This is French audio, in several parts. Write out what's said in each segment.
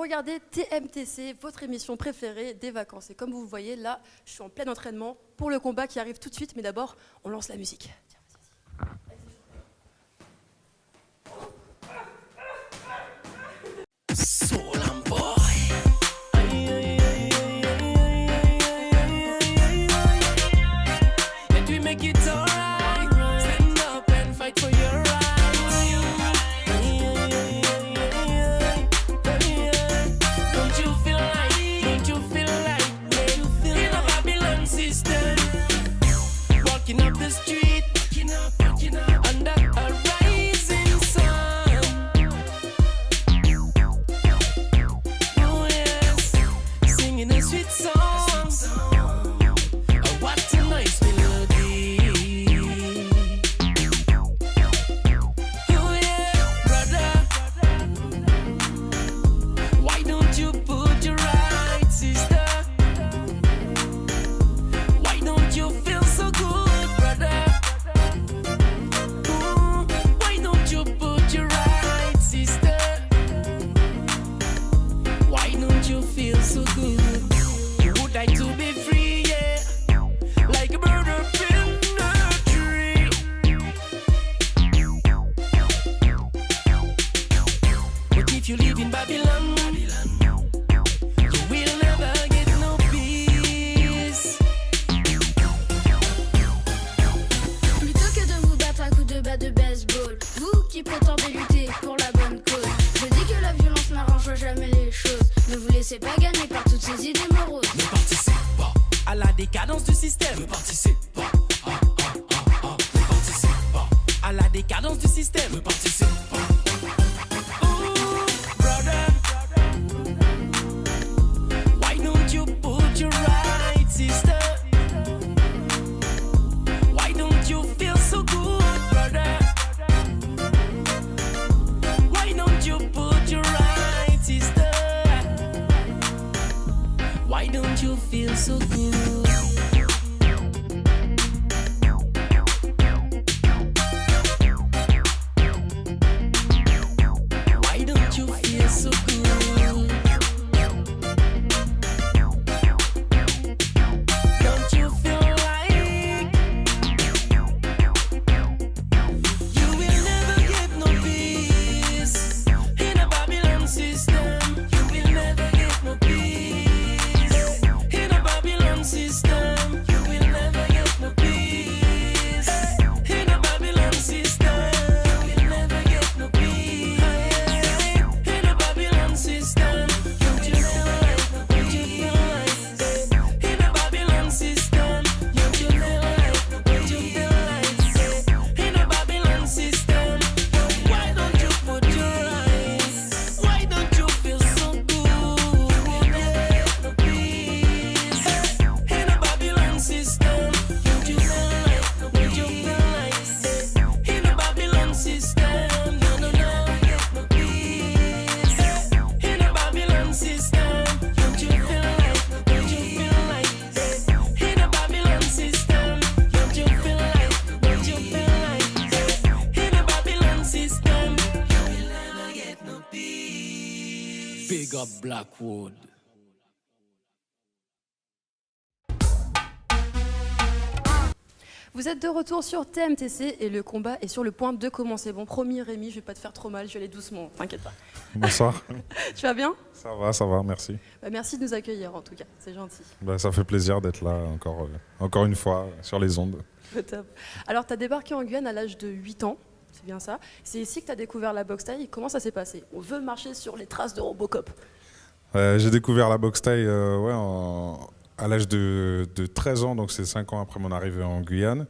regardez TMTC, votre émission préférée des vacances. Et comme vous le voyez, là, je suis en plein entraînement pour le combat qui arrive tout de suite. Mais d'abord, on lance la musique. Blackwood. Vous êtes de retour sur TMTC et le combat est sur le point de commencer. Bon, promis Rémi, je vais pas te faire trop mal, je vais aller doucement, t'inquiète pas. Bonsoir. Tu vas bien? Ça va, merci. Merci de nous accueillir en tout cas, c'est gentil. Ça fait plaisir d'être là encore une fois sur les ondes. Top. Alors, tu as débarqué en Guyane à l'âge de 8 ans, c'est bien ça. C'est ici que tu as découvert la boxe thaï. Comment ça s'est passé? On veut marcher sur les traces de Robocop. J'ai découvert la boxe thaï à l'âge de 13 ans, donc c'est 5 ans après mon arrivée en Guyane.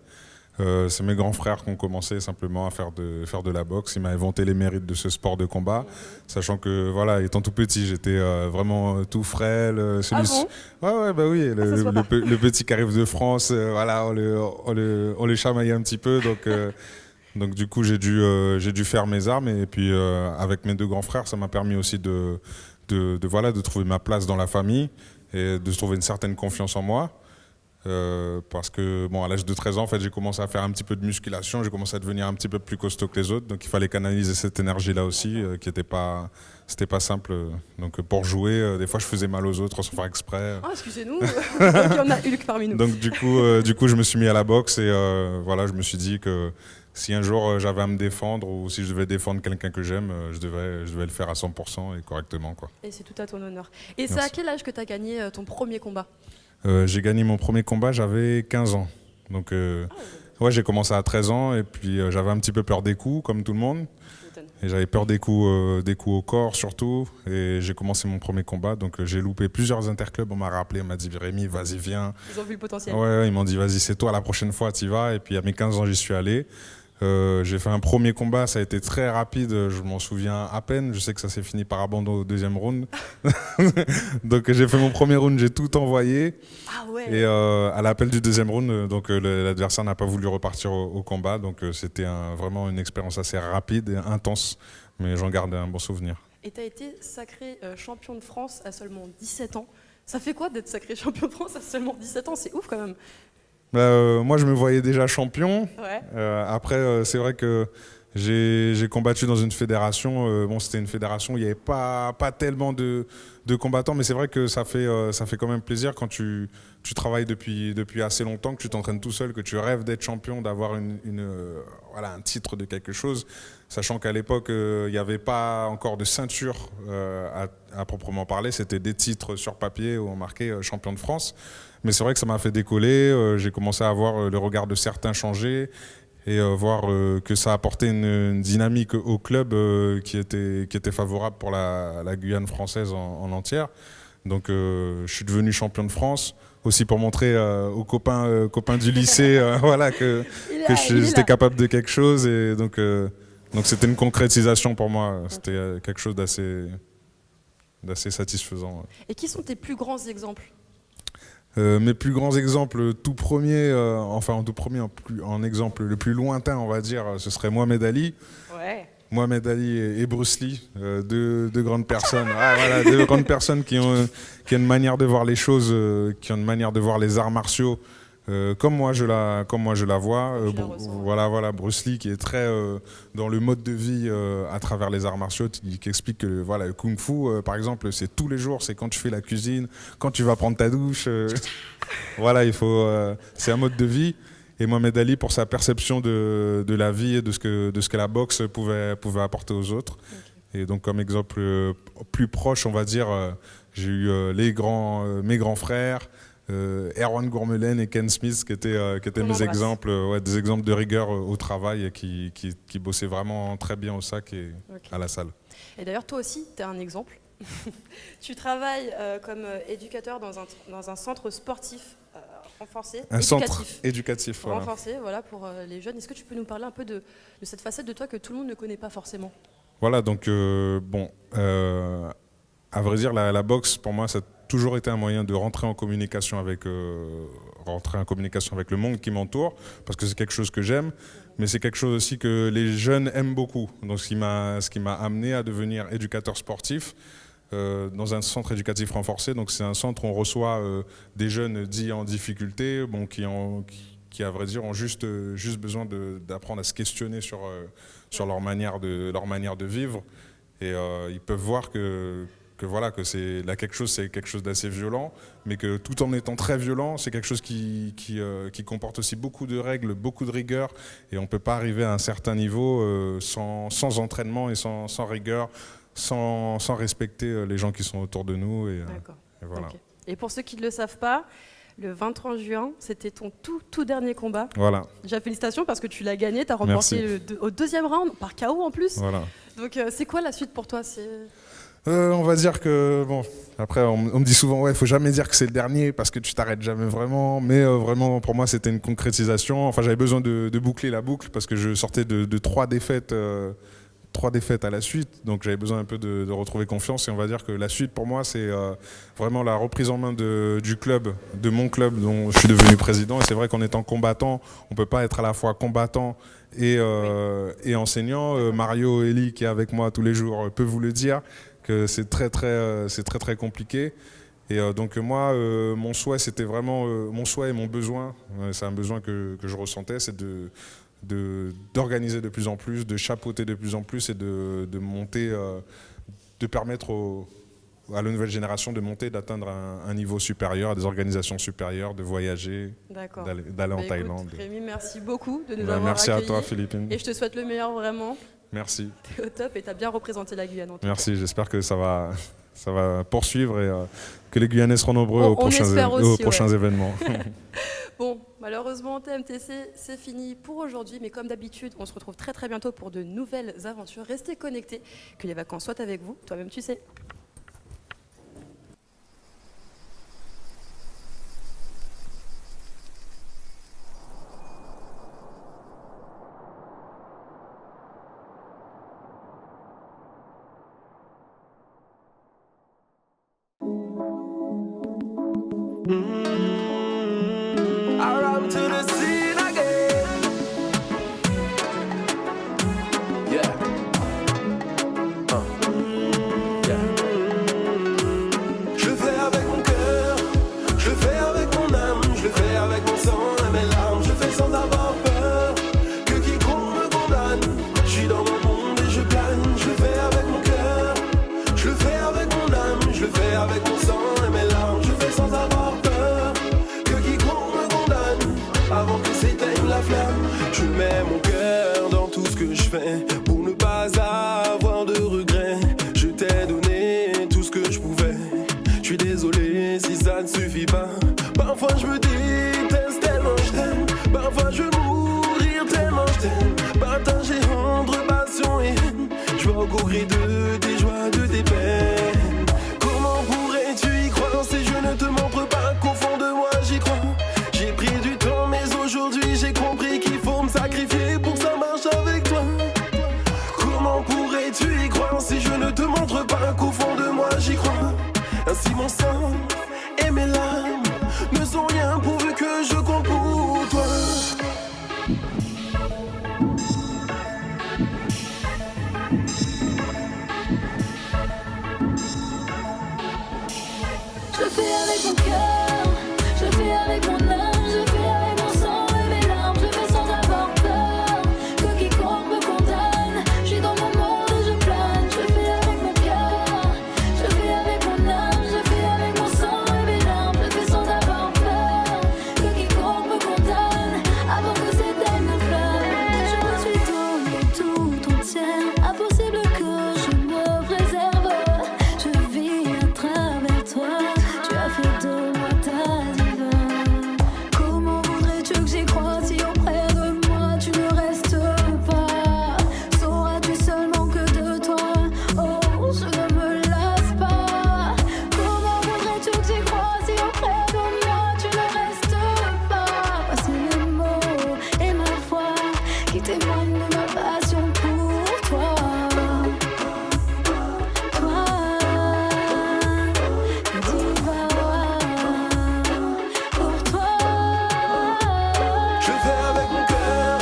C'est mes grands frères qui ont commencé simplement à faire de la boxe. Ils m'avaient vanté les mérites de ce sport de combat, sachant que voilà, étant tout petit, j'étais vraiment tout frêle. Oui, le petit qui arrive de France, voilà, on le chamaillait un petit peu, donc du coup j'ai dû faire mes armes et puis avec mes deux grands frères, ça m'a permis aussi de trouver ma place dans la famille et de trouver une certaine confiance en moi. Parce que bon, à l'âge de 13 ans, en fait, j'ai commencé à faire un petit peu de musculation, j'ai commencé à devenir un petit peu plus costaud que les autres, donc il fallait canaliser cette énergie-là aussi, qui était pas, c'était pas simple. Donc pour jouer, des fois je faisais mal aux autres sans faire exprès. Ah, excusez-nous, il y en a Hulk parmi nous. Donc du coup, je me suis mis à la boxe et voilà, je me suis dit que si un jour j'avais à me défendre ou si je devais défendre quelqu'un que j'aime, je devais le faire à 100% et correctement, quoi. Et c'est tout à ton honneur. Et c'est Merci. à quel âge que tu as gagné ton premier combat? J'ai gagné mon premier combat, j'avais 15 ans. Donc ouais, j'ai commencé à 13 ans et puis j'avais un petit peu peur des coups, comme tout le monde. Et j'avais peur des coups au corps surtout. Et j'ai commencé mon premier combat, donc j'ai loupé plusieurs interclubs. On m'a rappelé, on m'a dit Rémi, vas-y, viens. Ils ont vu le potentiel. Ouais, ils m'ont dit vas-y, c'est toi, la prochaine fois, t'y vas. Et puis à mes 15 ans, j'y suis allé. J'ai fait un premier combat, ça a été très rapide, je m'en souviens à peine. Je sais que ça s'est fini par abandon au deuxième round. Donc j'ai fait mon premier round, j'ai tout envoyé. Ah ouais. Et à l'appel du deuxième round, donc l'adversaire n'a pas voulu repartir au combat. Donc c'était vraiment une expérience assez rapide et intense, mais j'en garde un bon souvenir. Et tu as été sacré champion de France à seulement 17 ans. Ça fait quoi d'être sacré champion de France à seulement 17 ans? C'est ouf quand même. Moi, je me voyais déjà champion. Ouais. Après, c'est vrai que j'ai combattu dans une fédération. Bon, c'était une fédération où il n'y avait pas tellement de combattants, mais c'est vrai que ça fait quand même plaisir quand tu travailles depuis assez longtemps, que tu t'entraînes tout seul, que tu rêves d'être champion, d'avoir voilà, un titre de quelque chose, sachant qu'à l'époque, il n'y avait pas encore de ceinture à proprement parler. C'était des titres sur papier où on marquait champion de France. Mais c'est vrai que ça m'a fait décoller. J'ai commencé à voir le regard de certains changer et voir que ça apportait une dynamique au club qui était favorable pour la Guyane française en entière. Donc je suis devenu champion de France, aussi pour montrer aux copains du lycée voilà, que j'étais capable de quelque chose. Et donc c'était une concrétisation pour moi. C'était quelque chose d'assez satisfaisant. Et qui sont tes plus grands exemples? Mes plus grands exemples, tout premier, en exemple le plus lointain, on va dire, ce serait Mohamed Ali. Ouais. Mohamed Ali et Bruce Lee, deux grandes personnes. Ah, voilà, deux grandes personnes qui ont une manière de voir les choses, qui ont une manière de voir les arts martiaux, comme moi je la vois. Voilà, Bruce Lee qui est très dans le mode de vie à travers les arts martiaux, qui explique que voilà, le kung-fu, par exemple, c'est tous les jours, c'est quand tu fais la cuisine, quand tu vas prendre ta douche. Voilà, c'est un mode de vie. Et Mohamed Ali pour sa perception de la vie et de ce que la boxe pouvait apporter aux autres. Okay. Et donc comme exemple plus proche, on va dire, j'ai eu mes grands frères, Erwan Gourmelen et Ken Smith qui étaient mes exemples, des exemples de rigueur au travail et qui bossaient vraiment très bien au sac et à la salle. Et d'ailleurs toi aussi, tu es un exemple. Tu travailles comme éducateur dans un centre sportif renforcé, centre éducatif renforcé, voilà, pour les jeunes. Est-ce que tu peux nous parler un peu de cette facette de toi que tout le monde ne connaît pas forcément? Voilà, donc à vrai dire, la boxe, pour moi, ça a toujours été un moyen de rentrer en communication avec le monde qui m'entoure, parce que c'est quelque chose que j'aime, mais c'est quelque chose aussi que les jeunes aiment beaucoup. Donc ce qui m'a amené à devenir éducateur sportif. Dans un centre éducatif renforcé, donc c'est un centre où on reçoit des jeunes dits en difficulté, bon, qui à vrai dire ont juste besoin d'apprendre à se questionner sur leur manière de vivre, et ils peuvent voir que c'est quelque chose d'assez violent, mais que tout en étant très violent, c'est quelque chose qui comporte aussi beaucoup de règles, beaucoup de rigueur, et on ne peut pas arriver à un certain niveau sans entraînement et sans rigueur, sans respecter les gens qui sont autour de nous. Et voilà. Okay. Et pour ceux qui ne le savent pas, le 23 juin, c'était ton tout dernier combat. Voilà. Déjà félicitations parce que tu l'as gagné, tu as remporté au deuxième round, par KO en plus. Voilà. Donc c'est quoi la suite pour toi? On va dire que, bon, après on me dit souvent, ouais, il ne faut jamais dire que c'est le dernier parce que tu t'arrêtes jamais vraiment, mais vraiment pour moi c'était une concrétisation. Enfin, j'avais besoin de boucler la boucle parce que je sortais de 3 défaites. 3 défaites à la suite, donc j'avais besoin un peu de retrouver confiance, et on va dire que la suite pour moi c'est vraiment la reprise en main du club, de mon club dont je suis devenu président. Et c'est vrai qu'en étant combattant, on ne peut pas être à la fois combattant et enseignant. Mario Eli qui est avec moi tous les jours peut vous le dire, que c'est très compliqué. Et donc moi, mon souhait, c'était vraiment mon souhait et mon besoin. C'est un besoin que je ressentais, c'est d'organiser de plus en plus, de chapeauter de plus en plus et de monter, de permettre à la nouvelle génération de monter, d'atteindre un niveau supérieur, à des organisations supérieures, de voyager, d'aller en Thaïlande. Écoute, Rémi, merci beaucoup de nous avoir merci accueillis. à toi, Philippine. Et je te souhaite le meilleur, vraiment. Merci. T'es au top et t'as bien représenté la Guyane. Merci, j'espère que ça va poursuivre et que les Guyanais seront nombreux aux prochains événements. Bon, malheureusement, TMTC, c'est fini pour aujourd'hui. Mais comme d'habitude, on se retrouve très très bientôt pour de nouvelles aventures. Restez connectés, que les vacances soient avec vous. Toi-même, tu sais. Around to the scene again. Yeah. Yeah. Je le fais avec mon cœur, je le fais avec mon âme, je le fais avec mon sang et mes larmes. Je le fais sans avoir peur que quiconque me condamne. Je suis dans mon monde et je plane. Je le fais avec mon cœur, je le fais avec mon âme, je le fais avec mon sang et mes larmes. Je le fais sans avoir peur que quiconque me condamne. Avant que s'éteigne la flamme, je mets mon cœur dans tout ce que je fais pour ne pas avoir de regrets. Je t'ai donné tout ce que je pouvais. Je suis désolé si ça ne suffit pas. Parfois je me déteste tellement je t'aime. Parfois je veux mourir tellement je t'aime. Partager entre passion et haine. Je vois au gré de tes joies, de tes peines. Comment pourrais-tu y croire si je ne te montre pas qu'au fond de moi j'y crois? J'ai pris du temps mais aujourd'hui j'ai compris qu'il faut me sacrifier pour que ça marche avec toi. Comment pourrais-tu y croire si je ne te montre pas qu'au fond de moi j'y crois? Ainsi mon sang et mes larmes ne sont rien pourvu que je compte pour toi. Je le fais avec mon cœur, je le fais avec mon âme, je le fais avec mon sang et mes larmes. Je le fais sans avoir peur que quiconque me condamne. Je suis dans mon monde et je plane. Je le fais avec mon cœur, je le fais avec mon âme, je le fais avec mon sang et mes larmes. Je le fais sans avoir peur que quiconque me condamne. Avant que s'éteigne la flamme, je me suis donnée tout entière. Impossible que je me préserve. Je vis à travers toi. Tu as fait de moi ta diva. Comment voudrais-tu que j'y croie si auprès de moi tu ne restes pas? Sauras-tu seulement que de toi, oh, je ne me lasse pas. Comment voudrais-tu que j'y croie si auprès de moi tu ne restes pas? Voici les mots et ma foi qui témoignent de ma passion pour toi. Toi, diva, pour toi. Je le fais avec mon cœur,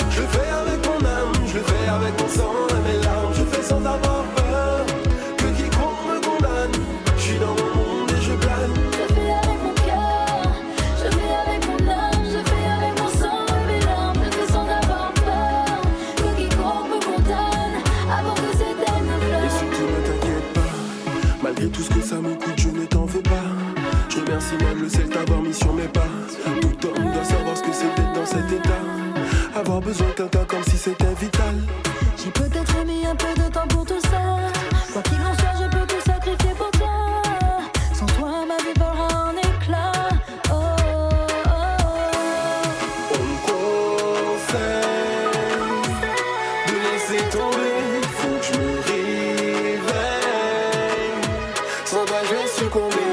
je le fais avec mon âme, je le fais avec mon sang et mes larmes. Je le fais sans avoir peur que quiconque me condamne. Je suis dans mon monde et je plane. Je le fais avec mon cœur, je le fais avec mon âme, je le fais avec mon sang et mes larmes. Je le fais sans avoir peur que quiconque me condamne. Avant que s'éteigne la Et flamme. surtout ne t'inquiète pas, malgré tout ce que ça me coûte, je ne t'en veux pas. Je remercie même le ciel d'avoir mis sur mes pas. Tout homme doit savoir ce que c'est d'être dans cet état. Avoir besoin de quelqu'un comme si c'était vital. J'ai peut-être mis un peu de temps pour tout ça. Quoi qu'il en soit, je peux tout sacrifier pour toi. Sans toi, ma vie volera en éclats. Oh, oh, oh. On me conseille de laisser tomber. Faut que je me réveille. Sans toi, je vais succomber.